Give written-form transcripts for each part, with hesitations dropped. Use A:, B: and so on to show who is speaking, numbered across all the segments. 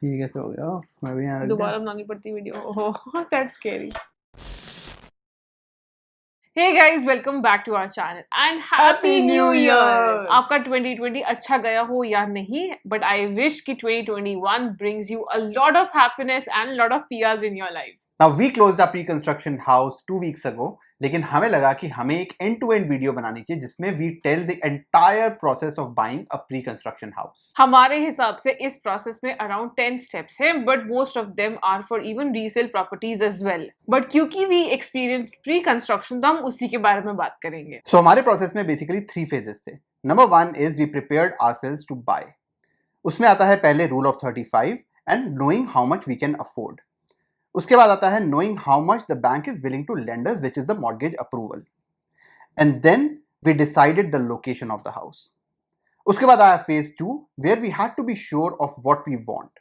A: ये कैसे हो गया? मैं भी यहाँ रख
B: दोबारा बनानी पड़ती video. Oh that's scary. Hey guys, welcome back to our channel and Happy New Year! आपका 2020 अच्छा गया हो या नहीं, but I wish कि 2021 brings you a lot of happiness and a lot of PRs in your lives.
A: Now we closed our pre-construction house 2 weeks ago, लेकिन हमें लगा कि हमें एक end-to-end वीडियो बनानी चाहिए जिसमें we tell the entire process of buying a pre-construction house.
B: हमारे हिसाब से इस प्रोसेस में अराउंड 10 स्टेप्स हैं, but most of them are for even resale properties as well. But क्योंकि वी एक्सपीरियंस्ड प्री कंस्ट्रक्शन तो हम उसी के बारे में बात करेंगे।
A: So हमारे प्रोसेस में बेसिकली 3 phases थे। Number 1 is we prepared ourselves to buy. उसमें आता है पहले rule of 35 and knowing how much we can afford. उसके बाद आता है knowing how much the bank is willing to lend us, which is the mortgage approval. And then we decided the location of the house. उसके बाद आया phase 2 where we had to be sure of what we want.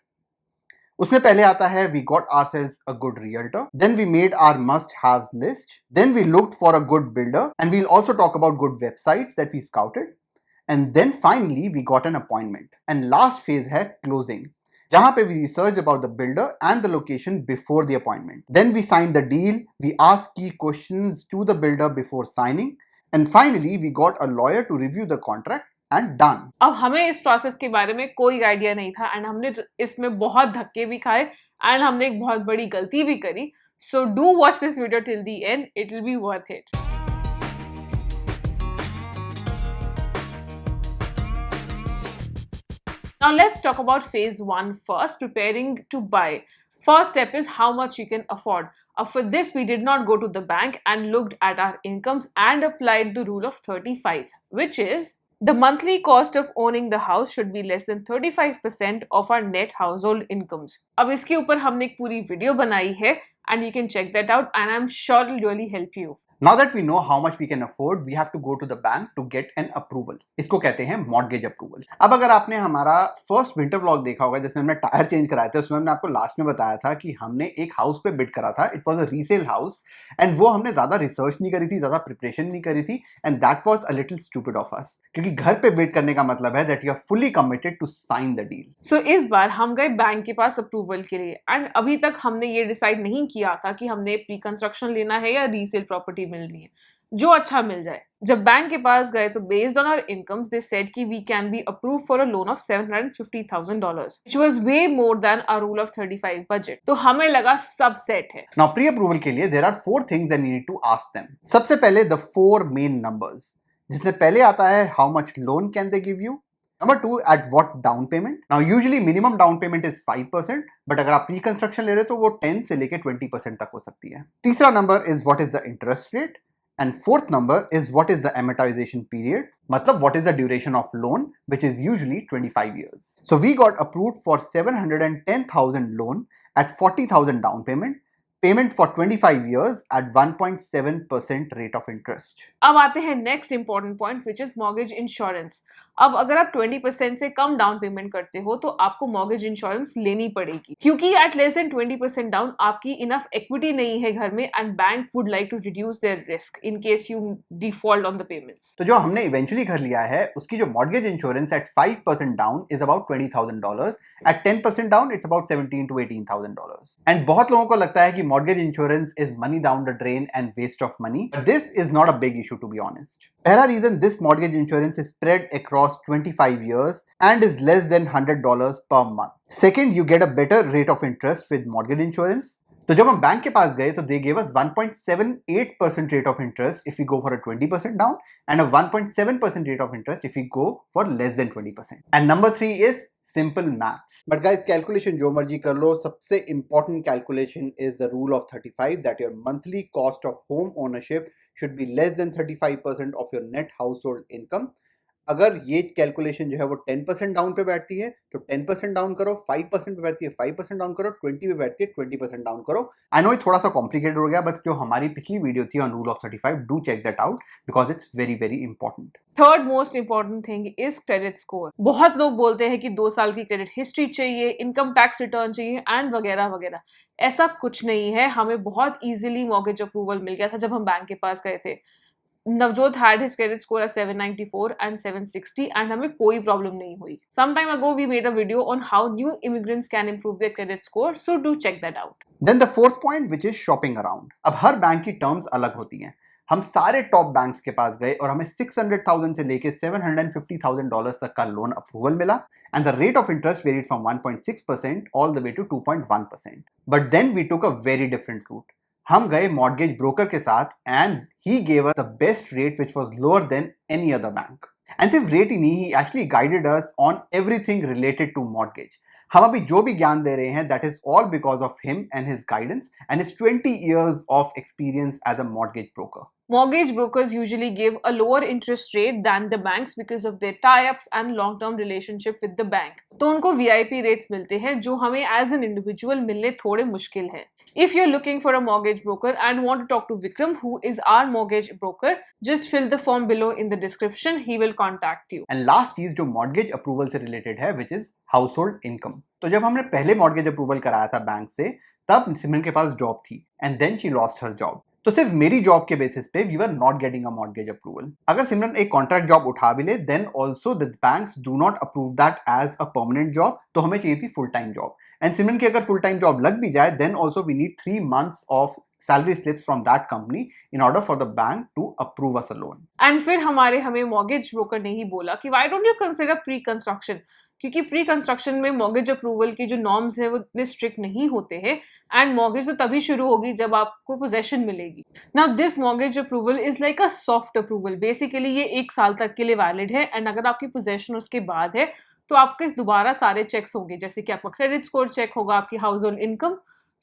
A: उसमें पहले आता है we got ourselves a good realtor, then we made our must-have list, then we looked for a good builder, and we'll also talk about good websites that we scouted, and then finally we got an appointment. And last phase है closing, जहां पे we researched about the builder and the location before the appointment. Then we signed the deal, we asked key questions to the builder before signing, and finally we got a lawyer to review the contract and done.
B: अब हमें इस process के बारे में कोई idea नहीं था and हमने इसमें बहुत धक्के भी खाए एंड हमने एक बहुत बड़ी गलती भी करी। So do watch this video till the end, it will be worth it. Now let's talk about phase 1 first, preparing to buy. First step is how much you can afford. For this, we did not go to the bank and looked at our incomes and applied the rule of 35, which is the monthly cost of owning the house should be less than 35% of our net household incomes. अब इसके ऊपर हमने एक पूरी video बनाई है and you can check that out and I'm sure it will really help you.
A: Now that we know how much we can afford, we have to go to the bank to get an approval. इसको कहते हैं mortgage approval. अब अगर आपने हमारा first winter vlog देखा होगा जिसमें हमने टायर चेंज कराए थे, उसमें हमने आपको लास्ट में बताया था कि हमने एक हाउस पे बिड करा था। It was a resale house and वो हमने ज्यादा रिसर्च नहीं करी थी, ज्यादा प्रिपरेशन नहीं करी थी, and that was a little stupid of us, क्योंकि घर पे बिड करने का मतलब है that you are fully committed to sign the deal.
B: So इस बार हम गए बैंक के पास अप्रूवल के लिए एंड अभी तक हमने ये डिसाइड नहीं किया था कि हमने प्री कंस्ट्रक्शन लेना है या रीसेल प्रॉपर्टी मिलनी है, जो अच्छा मिल जाए। जब बैंक के पास गए तो based on our incomes they said कि we can be approve for a loan of $750,000 which was way more than our rule of 35 budget. तो हमें लगा सब सेट है।
A: नाउ प्री अप्रूवल के लिए there are 4 things that you need to ask them. सबसे पहले द 4 मेन नंबर्स, जिसमें पहले आता है how much loan can they give you, Number 2, at what down payment? Now usually minimum down payment is 5%, but अगर आप pre construction ले रहे हो तो वो 10 से लेके 20% तक हो सकती है। तीसरा number is what is the interest rate, and fourth number is what is the amortization period, मतलब what is the duration of loan, which is usually 25 years. So we got approved for 710,000 loan at 40,000 down payment. Payment for 25 years at 1.7% rate of interest.
B: अब आते हैं next important point which is mortgage insurance. अब अगर आप 20% से come down payment करते हो तो आपको मॉर्गेज इंश्योरेंस लेनी पड़ेगी, क्योंकि एट लेस देन 20% डाउन आपकी इनफ इक्विटी नहीं है घर में and bank would like to reduce their risk in case you default on the payments.
A: तो जो हमने इवेंचुअली घर लिया है उसकी जो mortgage insurance at 5% down is about $20,000, at 10% down it's about $17,000 to $18,000। And बहुत लोगों को लगता है कि mortgage insurance is money down the drain and waste of money, but this is not a big issue to be honest. पहला reason, this mortgage insurance is spread across 25 years and is less than $100 per month. Second, you get a better rate of interest with mortgage insurance. तो जब हम bank के पास गए तो they gave us 1.78% rate of interest if we go for a 20% down and a 1.7% rate of interest if we go for less than 20%. And number 3 is simple maths. But guys, calculation जो मर्जी कर लो, सबसे important calculation is the rule of 35, that your monthly cost of home ownership should be less than 35% of your net household income. अगर ये calculation जो है वो 10% down पे बैठती है तो 10% डाउन करो, 5% पे बैठती है 5% डाउन करो, 20 पे बैठती है 20% डाउन करो। आई नो ये थोड़ा सा कॉम्प्लिकेटेड हो गया, बट जो हमारी पिछली वीडियो थी on rule of 35, do check that out because it's very very important.
B: Third most important thing is credit score. बहुत लोग बोलते हैं कि 2 साल की क्रेडिट हिस्ट्री चाहिए, इनकम टैक्स रिटर्न चाहिए एंड वगैरह वगैरह। ऐसा कुछ नहीं है, हमें बहुत इजीली मॉर्गेज अप्रूवल मिल गया था जब हम बैंक के पास गए थे। Navjot had his credit score as 794 and 760 and हमें कोई problem नहीं हुई. Some time ago we made a video on how new immigrants can improve their credit score, so do check that out.
A: Then the fourth point, which is shopping around. अब हर bank की terms अलग होती हैं. हम सारे top banks के पास गए और हमें 600,000 से लेके 750,000 डॉलर्स तक का लोन अप्रूवल मिला and the rate of interest varied from 1.6% all the way to 2.1%. But then we took a very different route. हम गए मॉर्गेज ब्रोकर के साथ and he gave us the best rate which was lower than any other bank. And सिर्फ rate ही नहीं, he actually guided us on everything related to mortgage. हम अभी जो भी ज्ञान दे रहे हैं that is all because of him and his guidance and his 20 years of experience as a mortgage broker.
B: Mortgage brokers usually give a lower interest rate than the banks because of their tie-ups and long-term relationship with the bank. तो उनको VIP rates मिलते हैं जो हमें as an individual मिलने थोड़े मुश्किल हैं. If you're looking for a mortgage broker and want to talk to Vikram, who is our mortgage broker, just fill the form below in the description. He will contact you.
A: And last चीज जो mortgage approval से related है, which is household income. तो जब हमने पहले mortgage approval कराया था बैंक से, तब सिमरन के पास जॉब थी and then she lost her job. तो सिर्फ मेरी जॉब के बेसिस पे we were not getting a mortgage approval. अगर सिमरन एक कॉन्ट्रैक्ट जॉब उठा भी ले then also the banks do not approve that as a permanent job. तो हमें चाहिए थी full time job and Simran की अगर फुल टाइम जॉब लग भी जाए then also we need 3 months of salary slips from that company in order for the bank to approve us a loan.
B: And फिर हमें mortgage broker ने ही बोला कि why don't you consider pre-construction? क्योंकि pre construction में mortgage approval की जो norms है वो इतने स्ट्रिक्ट नहीं होते हैं एंड मॉर्गेज तो तभी शुरू होगी जब आपको पोजेशन मिलेगी. Now this mortgage approval is like a soft approval. Basically ये 1 साल तक के लिए वैलिड है एंड अगर आपकी पोजेशन उसके बाद है तो आपके दोबारा सारे चेक्स होंगे, जैसे कि आपका क्रेडिट स्कोर चेक होगा, आपकी house hold income.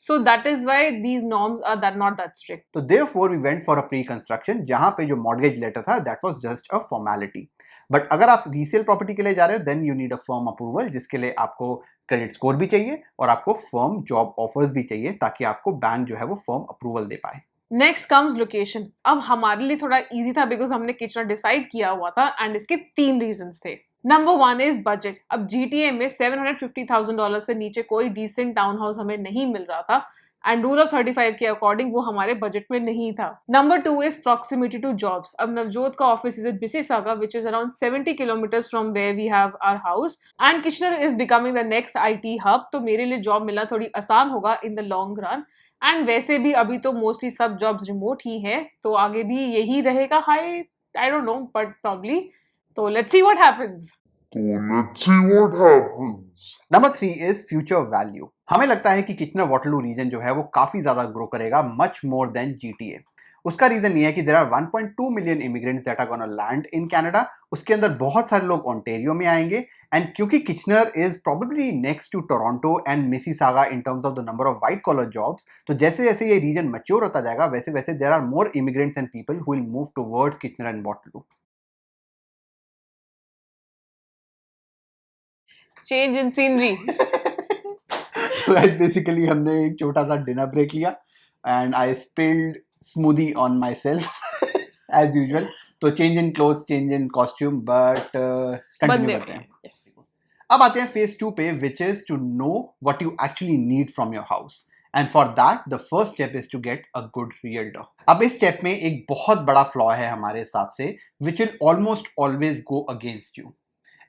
B: So that is why these norms are not that strict.
A: So therefore we went for a pre-construction जहाँ पे जो mortgage letter था that was just a formality. But अगर आप resale property के लिए जा रहे हो then you need a firm approval जिसके लिए आपको credit score भी चाहिए और आपको firm job offers भी चाहिए ताकि आपको बैंक जो है वो firm approval दे पाए.
B: Next comes location. अब हमारे लिए थोड़ा easy था because हमने किचनर डिसाइड किया हुआ था and इसके 3 reasons थे. Number 1 is budget. अब GTA में $750,000 से नीचे कोई decent टाउन हाउस हमें नहीं मिल रहा था एंड रूल ऑफ 35 के अकॉर्डिंग वो हमारे बजट में नहीं था. Number 2 is proximity to jobs. अब नवजोत का office is at Mississauga which is around 70 kilometers from where we have our house and Kitchener is becoming the next IT hub. तो मेरे लिए जॉब मिलना थोड़ी आसान होगा in the long run. And वैसे भी अभी तो मोस्टली सब जॉब्स रिमोट ही है तो आगे भी यही रहेगा. I don't know but probably. तो let's see what happens.
A: Number 3 is future value. हमें लगता है कि किचनर वाटरलू रीजन जो है वो काफी ज्यादा ग्रो करेगा मच मोर देन GTA. उसका रीजन ये है कि there are 1.2 million immigrants that are gonna land in Canada. उसके अंदर बहुत सारे लोग ओंटारियो में आएंगे एंड क्योंकि Kitchener is probably next to Toronto and Mississauga in terms of the number of white collar jobs, तो जैसे जैसे ये रीजन मैच्योर होता जाएगा वैसे वैसे there are more immigrants and people who will move towards Kitchener and Waterloo.
B: Change in scenery.
A: So basically हमने एक छोटा सा डिनर ब्रेक लिया and I spilled smoothie on my self as usual. तो change in cloth, change in costume, but continue करते हैं. अब आते हैं फेज 2 पे which is to know what you actually need from your house. And for that the first step is to get a good realtor. अब इस step में एक बहुत बड़ा फ्लॉ है हमारे हिसाब से which will almost always go against you.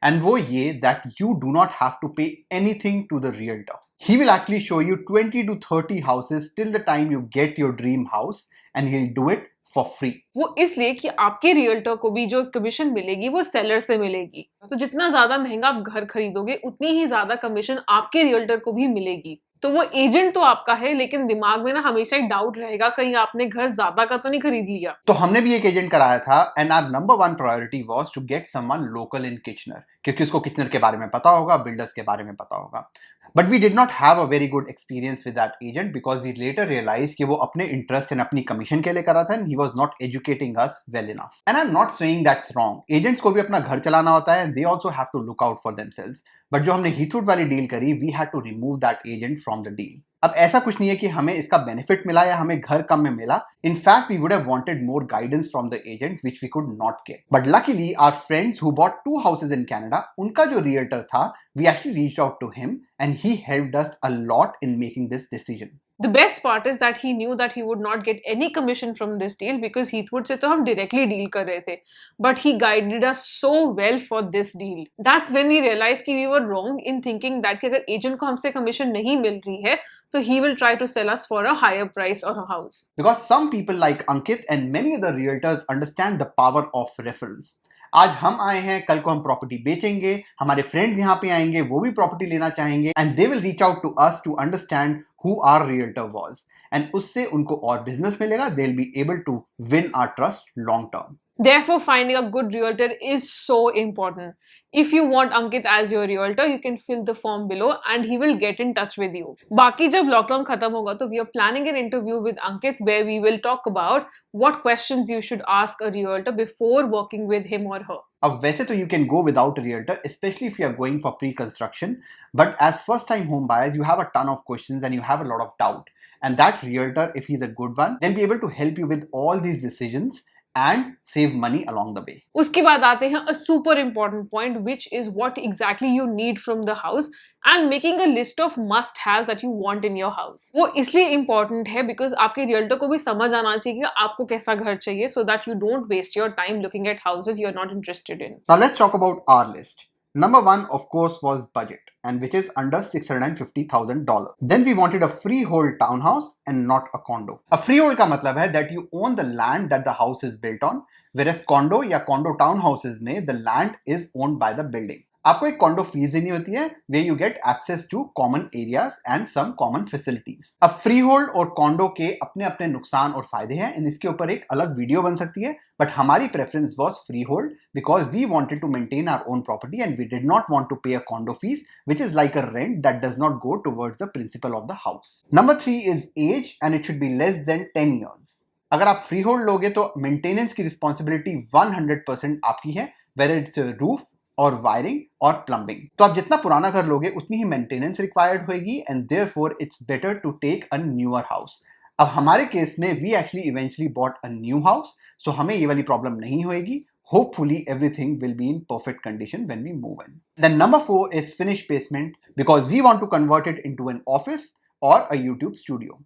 A: And वो ये that you do not have to pay anything to the realtor. He will actually show you 20 to 30 houses till the time you get your dream house and he'll do it for free.
B: वो इसलिए कि आपके realtor को भी जो commission मिलेगी वो seller से मिलेगी. तो जितना ज्यादा महंगा आप घर खरीदोगे उतनी ही ज्यादा कमीशन आपके रियल्टर को भी मिलेगी. तो वो एजेंट तो आपका है लेकिन दिमाग में ना हमेशा एक डाउट रहेगा कहीं आपने घर ज्यादा का तो नहीं खरीद लिया.
A: तो हमने भी एक एजेंट कराया था and our number 1 priority was to get someone local in Kitchener क्योंकि उसको किचनर के बारे में पता होगा, बिल्डर्स के बारे में पता होगा. But we did not have a very good experience with that agent because we later realized कि वो अपने interest and अपनी commission के लिए कर रहा था and he was not educating us well enough. And I'm not saying that's wrong. Agents को भी अपना घर चलाना होता है and they also have to look out for themselves. But जो हमने हीथवुड वाली डील करी, we had to remove that agent from the deal. अब ऐसा कुछ नहीं है कि हमें इसका बेनिफिट मिला या हमें घर कम में मिला. In fact, we would have wanted more guidance from the agent, which we could not get. But luckily, our friends who bought 2 houses in Canada, उनका जो realtor था, we actually reached out to him and he helped us a lot in making this decision.
B: The best part is that he knew that he would not get any commission from this deal because Heathwood से तो हम directly deal कर रहे थे. But he guided us so well for this deal. That's when we realized कि we were wrong in thinking that कि अगर agent को हमसे commission नहीं मिल रही है, तो he will try to sell us for a higher price or a house.
A: Because some people like Ankit and many other realtors understand the power of referrals. आज हम आए हैं, कल को हम प्रॉपर्टी बेचेंगे, हमारे फ्रेंड्स यहाँ पे आएंगे, वो भी प्रॉपर्टी लेना चाहेंगे, and they will reach out to us to understand who our realtor was, and उससे उनको और बिजनेस मिलेगा. They'll be able to win our trust long term.
B: Therefore, finding a good realtor is so important. If you want Ankit as your realtor, you can fill the form below and he will get in touch with you. बाकी जब lockdown खत्म होगा तो we are planning an interview with Ankit where we will talk about what questions you should ask a realtor before working with him or her.
A: अब वैसे तो you can go without a realtor, especially if you are going for pre-construction, but as first-time home buyers, you have a ton of questions and you have a lot of doubt. And that realtor, if he's a good one, then be able to help you with all these decisions and save money along the way.
B: उसके बाद आते हैं a super important point, which is what exactly you need from the house and making a list of must-haves that you want in your house. वो इसलिए important है because आपके realtor को भी समझ आना चाहिए कि आपको कैसा घर चाहिए, so that you don't waste your time looking at houses you're not interested in.
A: Now let's talk about our list. Number one, of course, was budget, and which is under $650,000. Then we wanted a freehold townhouse and not a condo. A freehold का मतलब है that you own the land that the house is built on, whereas condo या condo townhouses में the land is owned by the building. आपको एक condor fees देनी होती है where you get access to common areas and some common facilities. अब free hold और condor के अपने अपने नुकसान और फायदे हैं, and इसके ऊपर एक अलग वीडियो बन सकती है, but हमारी preference was free hold because we wanted to maintain our own property and we did not want to pay a condo fees which is like a rent that does not go towards the principal of the house. Number 3 is age and it should be less than 10 years. अगर आप free hold लोगे तो maintenance की responsibility 100% आपकी है, whether it's a roof और wiring और plumbing. तो आप जितना पुराना घर लोगे उतनी ही मेंटेनेंस रिक्वायर्ड होगी and therefore it's better to take a newer house. अब हमारे केस में we actually eventually bought a new house, so हमें ये वाली प्रॉब्लम नहीं होगी. Hopefully everything will be in perfect condition when we move in. Then number 4 is finished basement because we want to convert it into an office or a YouTube studio.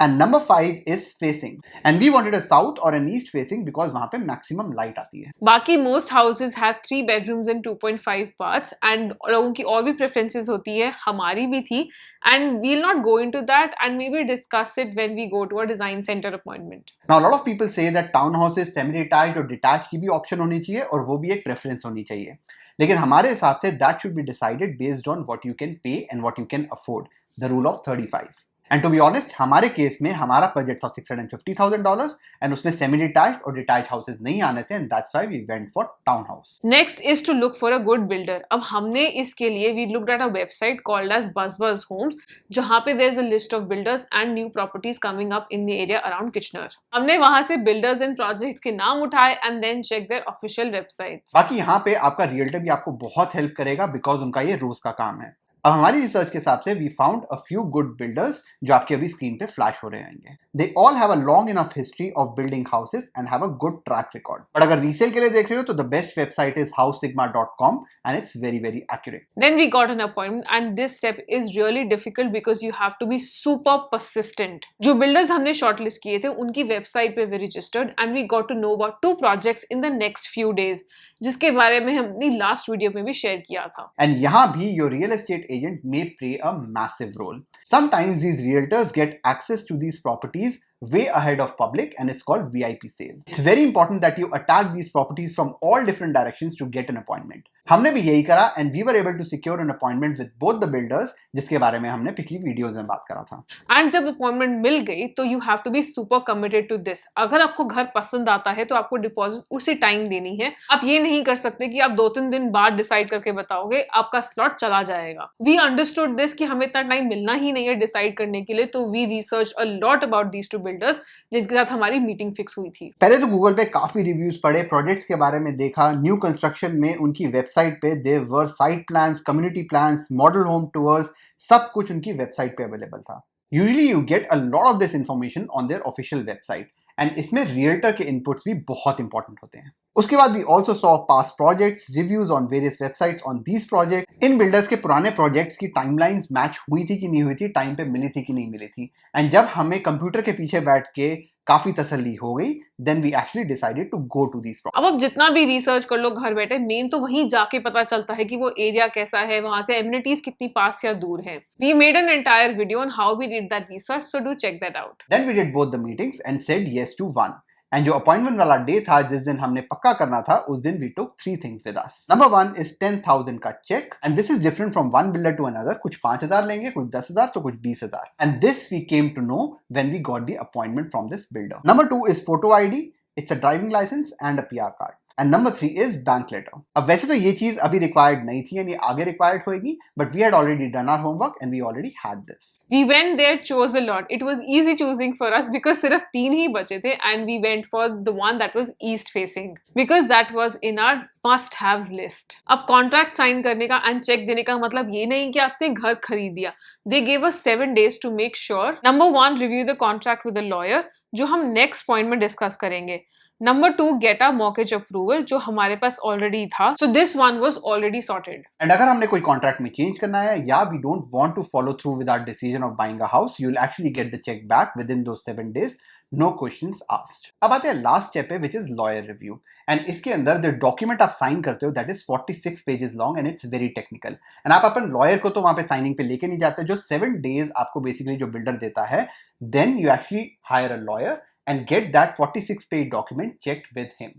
A: And number 5 is facing. And we wanted a south or an east facing because वहाँ पे maximum light आती है.
B: बाकी most houses have 3 bedrooms and 2.5 baths and लोगों की और भी preferences होती है, हमारी भी थी, and we'll not go into that and maybe discuss it when we go to a design center appointment.
A: Now a lot of people say that townhouses semi-detached और detached की भी option होनी चाहिए और वो भी एक preference होनी चाहिए. लेकिन हमारे हिसाब से that should be decided based on what you can pay and what you can afford. The rule of 35. And to be honest, हमारे केस में हमारा बजट था $650,000 and उसमें सेमी डिटैच्ड और डिटैच्ड हाउसेस नहीं आने थे and that's why we went for townhouse.
B: Next is to look for a good builder. अब हमने इसके लिए we looked at a website called as BuzzBuzz Homes, जहाँ पे there's a list of builders and new properties coming up in the area around Kitchener. हमने वहाँ से builders and projects के नाम उठाए and then check their official websites.
A: बाकी यहाँ पे आपका रियल्टर भी आपको बहुत हेल्प करेगा because उनका ये रोज का काम है. अब हमारी रिसर्च के हिसाब से we found a few good builders जो आपके अभी स्क्रीन पे फ्लैश हो रहे होंगे. They all have a long enough history of building houses and have a good track record. But अगर रीसेल के लिए देख रहे हो तो the best website is housesigma.com and it's very very accurate.
B: Then we got an appointment and this step is really difficult because you have to be super persistent. जो builders हमने shortlist किए थे उनकी वेबसाइट पे we registered and we got to know about 2 projects in the next few days, जिसके बारे में हम अपनी लास्ट वीडियो में भी शेयर किया था.
A: एंड यहाँ भी your real estate agent may play a massive role. Sometimes these realtors get access to these properties way ahead of public and it's called VIP sale. It's very important that you attack these properties from all different directions to get an appointment. हमने भी यही करा and we were able to secure an appointment with both the builders जिसके बारे में हमने पिछली videos में बात करा था.
B: And जब अपॉइंटमेंट मिल गई तो you have to be super committed to this. अगर आपको घर पसंद आता है तो आपको डिपॉजिट उसी टाइम देनी है. आप ये नहीं कर सकते कि आप 2-3 दिन बाद डिसाइड करके बताओगे, आपका स्लॉट चला जाएगा. We understood this कि हमें इतना टाइम मिलना ही नहीं है डिसाइड करने के लिए, तो we researched a lot about these 2 builders जिनके साथ हमारी मीटिंग फिक्स हुई थी.
A: पहले तो गूगल पे काफी रिव्यूज पढ़े, प्रोजेक्ट्स के बारे में देखा, न्यू कंस्ट्रक्शन में उनकी वेबसाइट पे there were site plans, community plans, model home tours, सब कुछ उनकी वेबसाइट पे अवेलेबल था. Usually you get a lot of this information on their official website and इसमें रियल्टर के इनपुट्स भी बहुत इंपॉर्टेंट होते हैं. उसके बाद we also saw past projects, reviews on various websites on these project. इन बिल्डर्स के पुराने प्रोजेक्ट्स की टाइमलाइंस मैच हुई थी कि नहीं हुई थी, टाइम पे मिली थी कि नहीं मिली थी। एंड जब हमें कंप्यूटर के पीछे बैठ के काफी तसल्ली हो गई, then we actually decided to go to these.
B: अब आप जितना भी रिसर्च कर लो घर बैठे, मेन तो वहीं जाके पता चलता है कि वो एरिया कैसा है, वहां से एमिनिटीज कितनी पास या दूर है। We made an entire video on how we did that research, so do check that out.
A: Then we did both the meetings and said yes to one. And जो अपॉइंटमेंट वाला डे था, जिस दिन हमने पक्का करना था, उस दिन we took 3 things with us. Number 1 is 10,000 का cheque, and this is different from one builder to another. कुछ 5,000 लेंगे, कुछ 10,000, तो कुछ 20,000। And this we came to know when we got the appointment from this builder. Number 2 is photo ID, it's a driving licence and a PR card. And number 3 is bank letter. अब वैसे तो ये चीज अभी required नहीं थी, यानी आगे रिक्वायर्ड होगी, but we had already done our homework and we already had this.
B: We went there, chose a lot. It was easy choosing for us because सिर्फ 3 ही बचे थे, and we went for the one that was east facing because that was in our must haves list. अब contract sign करने का and check देने का मतलब ये नहीं कि आपने घर खरीद दिया। They gave us 7 days to make sure. Number 1, review the contract with a lawyer, जो हम नेक्स्ट पॉइंट में डिस्कस करेंगे। Number 2, get a mortgage approval, जो हमारे पास ऑलरेडी था, so this one was already sorted.
A: And अगर हमने कोई कॉन्ट्रैक्ट में चेंज करना है या we don't want to follow through with our decision of buying a house, you will actually get the cheque back within those 7 days, no questions asked. अब आते हैं लास्ट स्टेप पे, which is lawyer review. And इसके अंदर the document आप sign करते हो, that is 46 pages long and it's very technical. And आप अपन लॉयर को तो वहां पे साइनिंग पे लेके नहीं जाते। जो 7 days आपको बेसिकली जो बिल्डर देता है, then you actually hire a lawyer and get that 46 page document checked with him.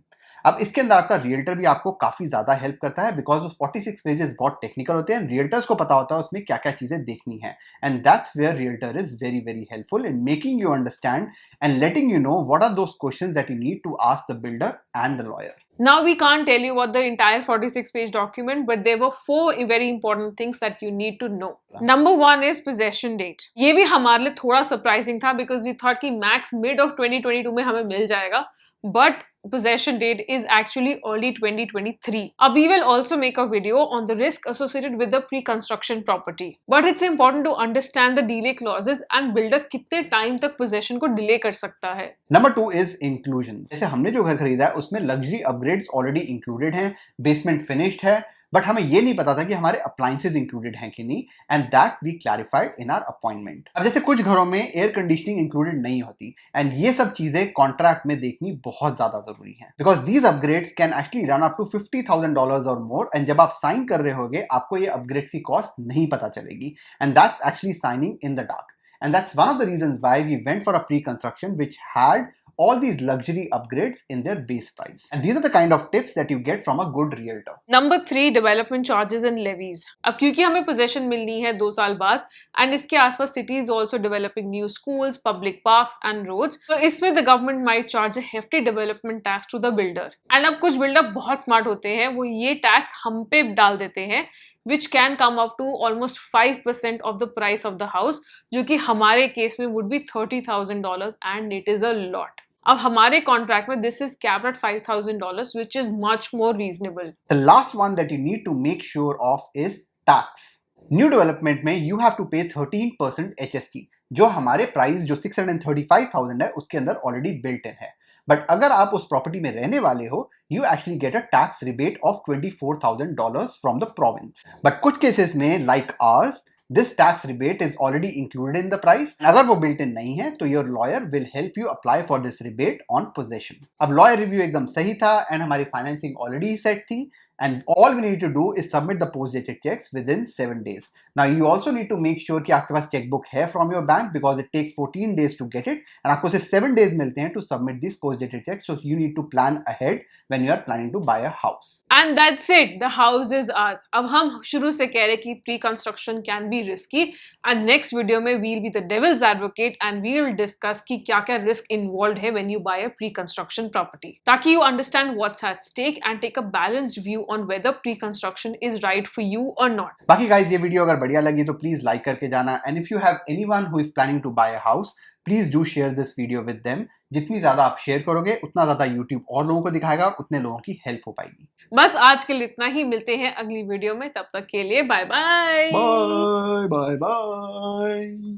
A: अब इसके अंदर आपका रियल्टर भी आपको काफी ज्यादा हेल्प करता है, बिकॉज उस 46 पेजेस बहुत टेक्निकल होते हैं। रियल्टर्स को पता होता है उसमें क्या क्या चीजें देखनी है, and that's where realtor is very very helpful in making you understand and letting you know what are those questions that you need to ask the builder and the lawyer.
B: Now we can't tell you what the entire 46-page document, but there were 4 very important things that you need to know. Number 1 is possession date. ये भी हमारे लिए थोड़ा surprising था because we thought कि max mid of 2022 में हमें मिल जाएगा, but possession date is actually early 2023. We will also make a video on the risk associated with the pre-construction property. But it's important to understand the delay clauses and builder कितने time तक possession को delay कर सकता है।
A: Number 2 is inclusion. जैसे हमने जो घर खरीदा है उसमें luxury upgrades already included हैं, basement finished है, बट हमें ये नहीं पता था कि हमारे अप्लायंसेज इंक्लूडेड हैं कि नहीं, and that we clarified in our appointment. अब जैसे कुछ घरों में एयर कंडीशनिंग इंक्लूडेड नहीं होती, एंड ये सब चीजें कॉन्ट्रैक्ट में देखनी बहुत ज्यादा जरूरी है, because these upgrades can actually run up to $50,000 और मोर, एंड जब आप साइन कर रहे होगे आपको ये अपग्रेड्स की कॉस्ट नहीं पता चलेगी, and that's actually signing in the dark. And that's one of the reasons why we went for a pre-construction which had all these luxury upgrades in their base price. And these are the kind of tips that you get from a good realtor.
B: Number 3, development charges and levies. अब क्योंकि हमें possession मिलनी है 2 साल बाद, and इसके आसपास city is also developing new schools, public parks and roads, तो इसमें the government might charge a hefty development tax to the builder. And अब कुछ builder बहुत smart होते हैं, वो ये tax हम पे डाल देते हैं, which can come up to almost 5% of the price of the house, जो कि हमारे केस में would be $30,000 and it is a lot. अब हमारे कॉन्ट्रैक्ट में this is capped at $5,000, which is much more reasonable.
A: The last one that you need to make sure of is tax. New development में you have to pay 13% HST, जो हमारे price जो 635,000 है उसके अंदर ऑलरेडी बिल्ट इन है। But अगर आप उस प्रॉपर्टी में रहने वाले हो, you actually get a tax rebate of $24,000 from the province. But कुछ केसेस में like ours, this tax rebate is already included in the price. अगर वो built in नहीं है तो your lawyer will help you apply for this rebate on possession. अब lawyer review एकदम सही था and हमारी financing already set थी, and all we need to do is submit the post-dated checks within 7 days. Now you also need to make sure कि आपके पास checkbook है from your bank because it takes 14 days to get it, and आपको सिर्फ 7 days मिलते हैं to submit these post-dated checks. So you need to plan ahead when you are planning to buy a house.
B: And that's it. The house is ours. अब हम शुरू से कह रहे कि pre-construction can be risky, and next video में we'll be the devil's advocate and we will discuss कि क्या क्या risk involved है when you buy a pre-construction property, ताकि you understand what's at stake and take a balanced view on whether pre-construction is right for you or not.
A: बाकी guys, ये video अगर बढ़िया लगी तो प्लीज लाइक करके जाना, and if you have anyone who is planning to buy a house, please do share this video with them. जितनी ज्यादा आप शेयर करोगे उतना ज्यादा YouTube और लोगों को दिखाएगा और उतने लोगों की हेल्प हो पाएगी।
B: बस आज के लिए इतना ही, मिलते हैं अगली वीडियो में, तब तक के लिए bye bye
A: bye bye bye.